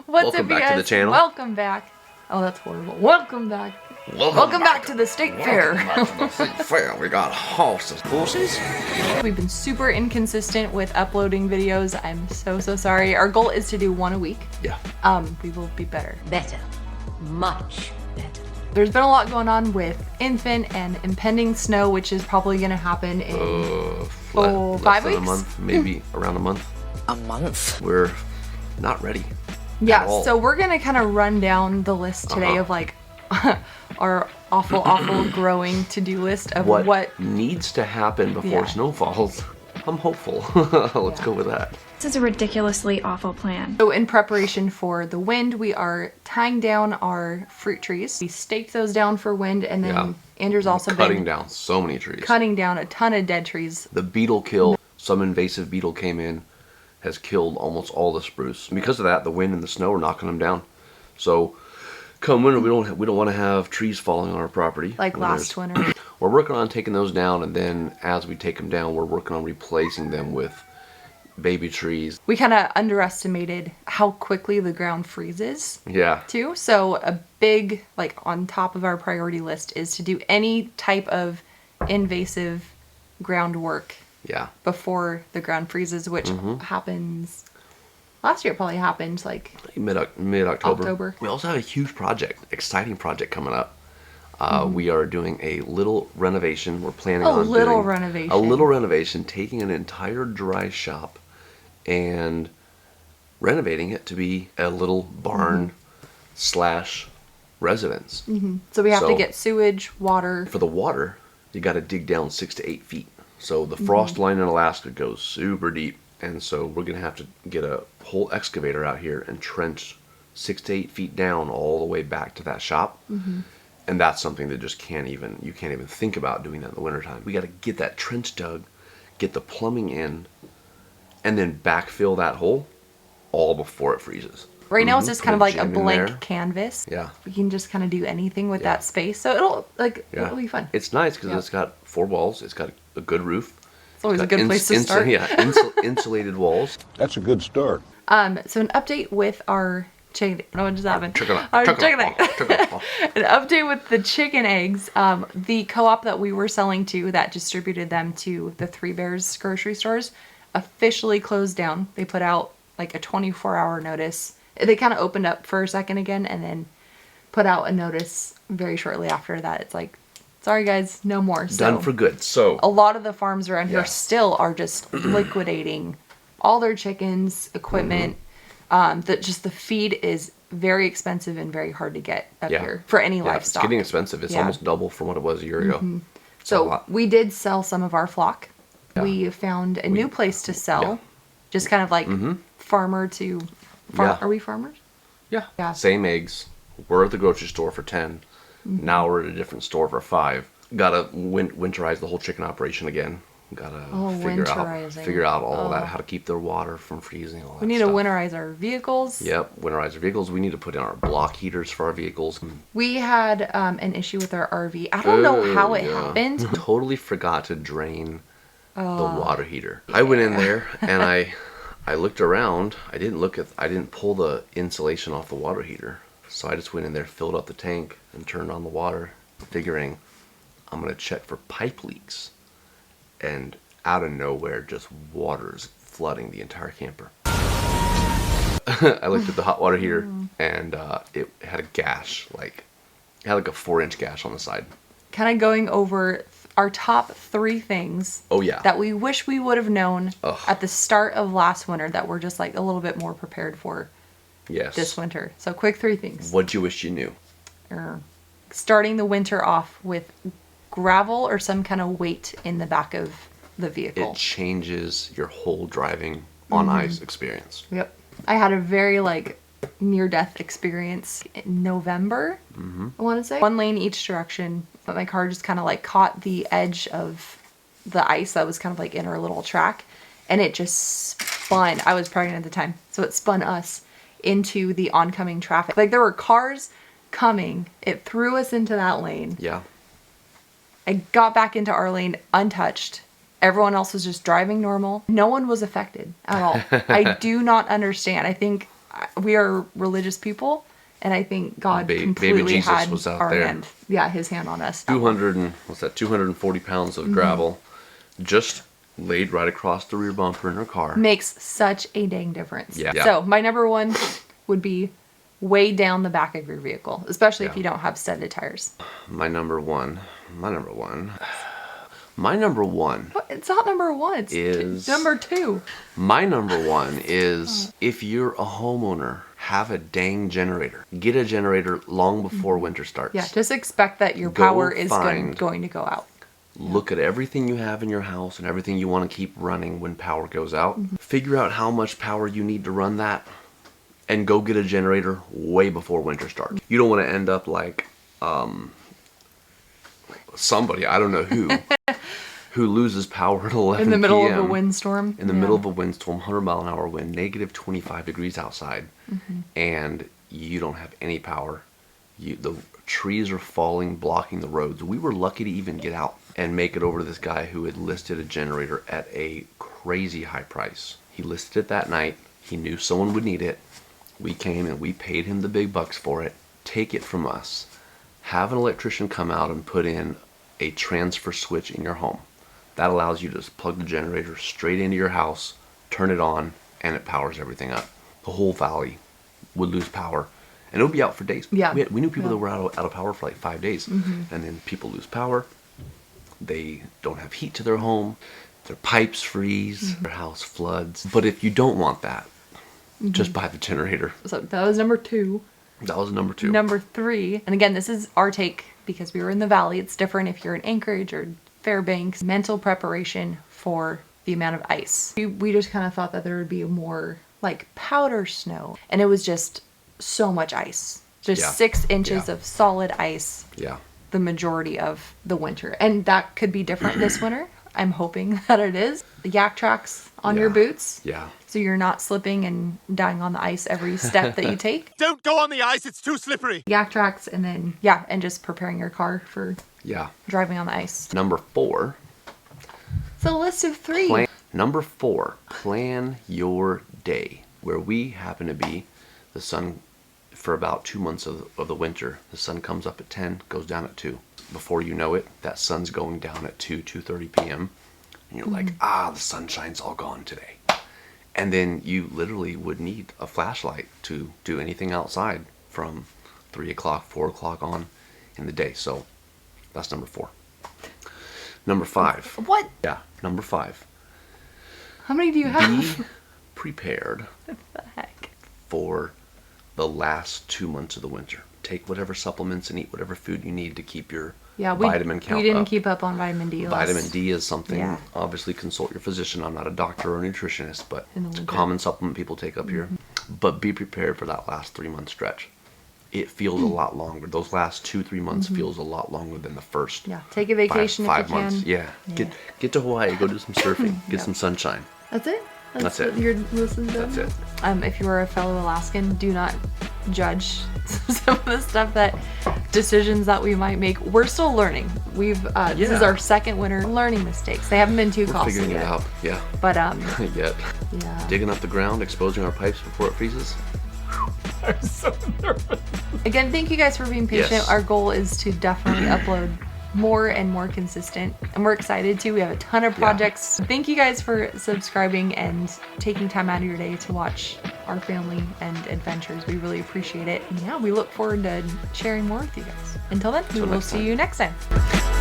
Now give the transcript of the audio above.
Welcome back to the channel. Welcome back. Oh, that's horrible. Welcome back. Welcome back to the state fair. We got horses. Horses? We've been super inconsistent with uploading videos. I'm so sorry. Our goal is to do one a week. Yeah. We will be better. Better. Much better. There's been a lot going on with infant and impending snow, which is probably going to happen in 5 less than weeks? a month, maybe around a month. A month? We're not ready. Yeah, at all. so we're going to kind of run down the list today of like our awful growing to-do list of what needs to happen before Yeah. snow falls. I'm hopeful. Let's go with that. This is a ridiculously awful plan. So in preparation for the wind, we are tying down our fruit trees. We staked those down for wind, and then Yeah. Andrew's also Cutting been down so many trees. cutting down a ton of dead trees. The beetle kill, some invasive beetle came in, has killed almost all the spruce. Because of that, the wind and the snow are knocking them down. So come winter, we don't want to have trees falling on our property. Like when last there's- winter. We're working on taking those down, and then as we take them down, we're working on replacing them with baby trees. We kind of underestimated how quickly the ground freezes Yeah. too. So a big, like on top of our priority list is to do any type of invasive groundwork Yeah. before the ground freezes, which happens last year. It probably happened like Mid-October. October. We also have a huge project, exciting project coming up. We are doing a little renovation. We're planning A on little doing renovation. a little renovation, taking an entire dry shop and renovating it to be a little barn slash residence. So we have to So- get sewage, water. For the water, you got to dig down 6 to 8 feet. So the frost line in Alaska goes super deep, and so we're gonna have to get a whole excavator out here and trench 6 to 8 feet down all the way back to that shop. And that's something that just you can't even think about doing that in the wintertime. We got to get that trench dug, get the plumbing in, and then backfill that hole all before it freezes. Right now it's just Put kind of like a gym in blank there. canvas. Yeah. We can just kind of do anything with Yeah. that space. So it'll Yeah. it'll be fun. It's nice because Yeah. it's got 4 walls. It's got a good roof. It's always a Got good place to start. Insulated walls. That's a good start. So an update with our chicken. What just happened? Chicken. Our Chicken. chicken egg. Chicken. An update with the chicken eggs. The co-op that we were selling to that distributed them to the Three Bears grocery stores officially closed down. They put out like a 24-hour notice. They kind of opened up for a second again and then put out a notice very shortly after that. It's like, sorry guys, no more. So Done for good. So a lot of the farms around Yeah. here still are just liquidating all their chickens, equipment. That just the feed is very expensive and very hard to get up Yeah. here for any yeah, livestock. it's getting expensive. It's Yeah. almost double from what it was a year ago. a So lot. we did sell some of our flock. Yeah. We found a new place to sell. yeah. Just kind of like farmer to farm. Yeah. Are we farmers? Yeah. Yeah. Same eggs. We're at the grocery store for 10. Now we're at a different store for 5. Gotta winterize the whole chicken operation again. Gotta Oh, winterizing. figure out all that, how to keep their water from freezing. All that We need to stuff. winterize our vehicles. Yep, winterize our vehicles. We need to put in our block heaters for our vehicles. We had an issue with our RV. I don't know how it Yeah. happened. Totally forgot to drain the water heater. I went in there and I looked around. I didn't pull the insulation off the water heater. So I just went in there, filled up the tank, and turned on the water, figuring I'm gonna check for pipe leaks. And out of nowhere, just water's flooding the entire camper. I looked at the hot water heater, and it had a gash, it had like a 4-inch gash on the side. Kind of going over our top 3 things Oh yeah. that we wish we would have known Ugh. at the start of last winter that we're just like a little bit more prepared for Yes. this winter. So quick 3 things. What you wish you knew? Starting the winter off with gravel or some kind of weight in the back of the vehicle. It changes your whole driving on ice experience. Yep. I had a very near-death experience in November, I want to say. 1 lane each direction, but my car just kind of caught the edge of the ice that was kind of in our little track, and it just spun. I was pregnant at the time, so it spun us into the oncoming traffic. There were cars coming. It threw us into that lane. Yeah. I got back into our lane untouched. Everyone else was just driving normal. No one was affected at all. I do not understand. I think we are religious people, and I think God Baby completely Jesus had was out our there. hand. Yeah, his hand on us. 240 pounds of gravel just laid right across the rear bumper in her car. Makes such a dang difference. Yeah. So my number one would be way down the back of your vehicle, especially if Yeah. you don't have studded tires. My number one. What? It's not number one. It's number two. My number one is if you're a homeowner, have a dang generator. Get a generator long before winter starts. Yeah, just expect that your Go power is find- going to go out. Look at everything you have in your house and everything you want to keep running when power goes out. Figure out how much power you need to run that and go get a generator way before winter starts. You don't want to end up like somebody, I don't know who loses power at 11 In the middle of a p.m. windstorm. In the middle of a windstorm, 100 mile an hour wind, negative 25 degrees outside, and you don't have any power. The trees are falling, blocking the roads. We were lucky to even get out and make it over to this guy who had listed a generator at a crazy high price. He listed it that night. He knew someone would need it. We came and we paid him the big bucks for it. Take it from us. Have an electrician come out and put in a transfer switch in your home. That allows you to just plug the generator straight into your house, turn it on, and it powers everything up. The whole valley would lose power, and it would be out for days. Yeah. We knew people Yeah. that were out of power for like 5 days, and then people lose power. They don't have heat to their home. Their pipes freeze. Their house floods. But if you don't want that, just buy the generator. So that was number two. That was number two. Number three, and again, this is our take because we were in the valley. It's different if you're in Anchorage or Fairbanks. Mental preparation for the amount of ice. We just kind of thought that there would be more like powder snow, and it was just so much ice. Just Yeah. 6 inches Yeah. of solid ice Yeah. the majority of the winter. And that could be different this winter. I'm hoping that it is. The yak tracks on your Yeah. boots. Yeah. So you're not slipping and dying on the ice every step that you take. Don't go on the ice, it's too slippery. Yak tracks, and then, yeah, and just preparing your car for Yeah. driving on the ice. Number four. It's a list of 3. Number four, plan your day. Where we happen to be, the sun, for about 2 months of the winter, the sun comes up at 10, goes down at 2. Before you know it, that sun's going down at 2:30 p.m. And you're like, the sunshine's all gone today. And then you literally would need a flashlight to do anything outside from 3 o'clock, 4 o'clock on in the day. So that's number four. Number five. What? Yeah, number five. How many do you have? Be prepared What the heck? for the last 2 months of the winter. Take whatever supplements and eat whatever food you need to keep your Yeah, we vitamin count we didn't up. keep up on vitamin D. Vitamin D is something, Yeah. obviously consult your physician. I'm not a doctor or a nutritionist, but In the it's a winter. common supplement people take up here. But be prepared for that last 3 month stretch. It feels a lot longer. Those last 2-3 months feels a lot longer than the first Yeah, take a vacation five if you months. can. Yeah. Get to Hawaii, go do some surfing, get Yeah. some sunshine. That's it? That's what it. Your list is done? That's it. If you are a fellow Alaskan, do not judge some of the stuff decisions that we might make. We're still learning. This is Yeah. our second winter learning mistakes. They haven't been too We're costly figuring yet. it out. Yeah. But Yet. yeah. Digging up the ground, exposing our pipes before it freezes. I'm so nervous. Again, thank you guys for being patient. Yes. Our goal is to definitely upload more and more consistent, and we're excited to. We have a ton of projects. Thank you guys for subscribing and taking time out of your day to watch our family and adventures. We really appreciate it. And yeah, we look forward to sharing more with you guys. Until then, we will next see time. you next time.